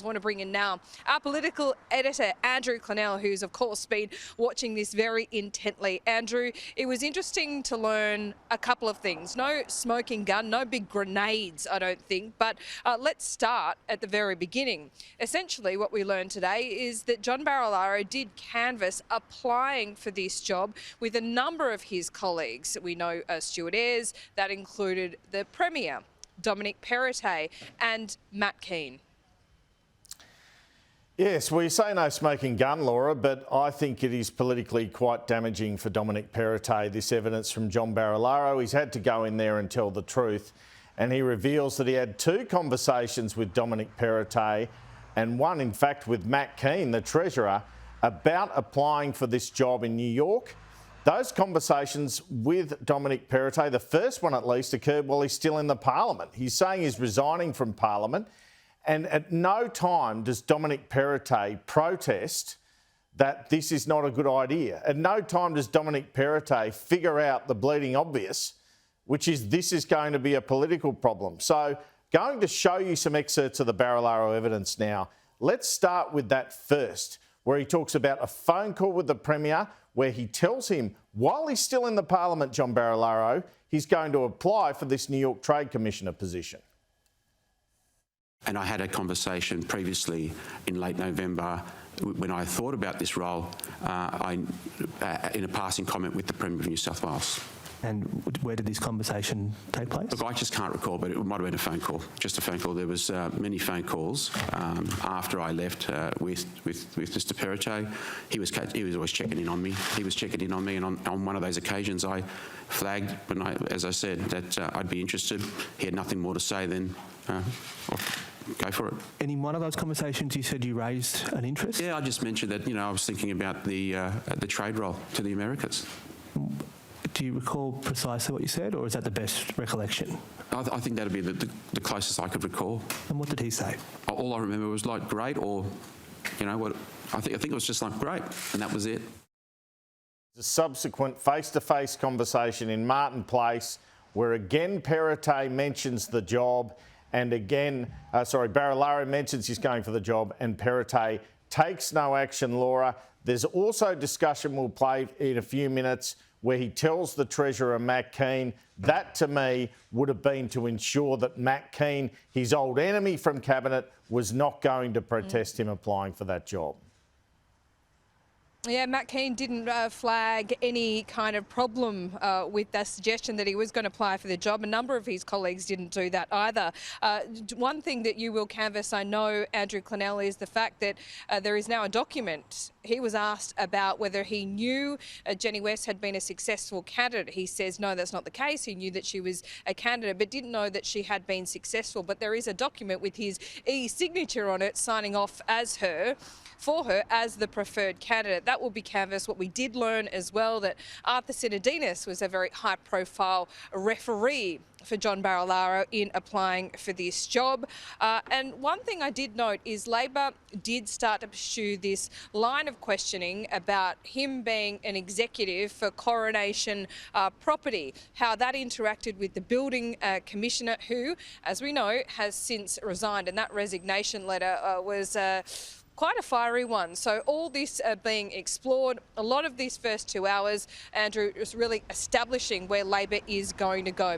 I want to bring in now our political editor, Andrew Clennell, who's of course been watching this very intently. Andrew, it was interesting to learn a couple of things. No smoking gun, no big grenades, I don't think, but let's start at the very beginning. Essentially what we learned today is that John Barilaro did canvass applying for this job with a number of his colleagues. We know Stuart Ayres, that included the Premier Dominic Perrottet and Matt Kean. Yes, well, you say no smoking gun, Laura, but I think it is politically quite damaging for Dominic Perrottet, this evidence from John Barilaro. He's had to go in there and tell the truth, and he reveals that he had two conversations with Dominic Perrottet and one, in fact, with Matt Kean, the Treasurer, about applying for this job in New York. Those conversations with Dominic Perrottet, the first one at least, occurred while he's still in the Parliament. He's saying he's resigning from Parliament. And at no time does Dominic Perrottet protest that this is not a good idea. At no time does Dominic Perrottet figure out the bleeding obvious, which is this is going to be a political problem. So going to show you some excerpts of the Barilaro evidence now. Let's start with that first, where he talks about a phone call with the Premier where he tells him, while he's still in the Parliament, John Barilaro, he's going to apply for this New York Trade Commissioner position. And I had a conversation previously in late November when I thought about this role in a passing comment with the Premier of New South Wales. And where did this conversation take place? Look, I just can't recall, but it might have been a phone call, just a phone call. There was many phone calls after I left with Mr Perrottet. He was always checking in on me. He was checking in on me, and on one of those occasions I flagged, as I said, that I'd be interested. He had nothing more to say than go for it. And in one of those conversations you said you raised an interest? Yeah, I just mentioned that, I was thinking about the trade roll to the Americas. Do you recall precisely what you said, or is that the best recollection? I think that'd be the closest I could recall. And what did he say? All I remember was like great, or what I think it was just like great, and that was it. The subsequent face-to-face conversation in Martin Place, where again Perrottet mentions the job, and again, Barilaro mentions he's going for the job, and Perrottet takes no action, Laura. There's also discussion we'll play in a few minutes where he tells the Treasurer, Matt Kean, that to me would have been to ensure that Matt Kean, his old enemy from Cabinet, was not going to protest him applying for that job. Yeah, Matt Kean didn't flag any kind of problem with that suggestion that he was going to apply for the job. A number of his colleagues didn't do that either. One thing that you will canvass, I know, Andrew Clennell, is the fact that there is now a document. He was asked about whether he knew Jenny West had been a successful candidate. He says, no, that's not the case. He knew that she was a candidate, but didn't know that she had been successful. But there is a document with his e-signature on it, signing off for her as the preferred candidate. That will be canvassed. What we did learn as well, that Arthur Sinodinos was a very high-profile referee for John Barilaro in applying for this job. And one thing I did note is Labor did start to pursue this line of questioning about him being an executive for Coronation Property, how that interacted with the Building Commissioner, who, as we know, has since resigned. And that resignation letter was quite a fiery one. So all this being explored, a lot of these first 2 hours, Andrew, is really establishing where Labor is going to go.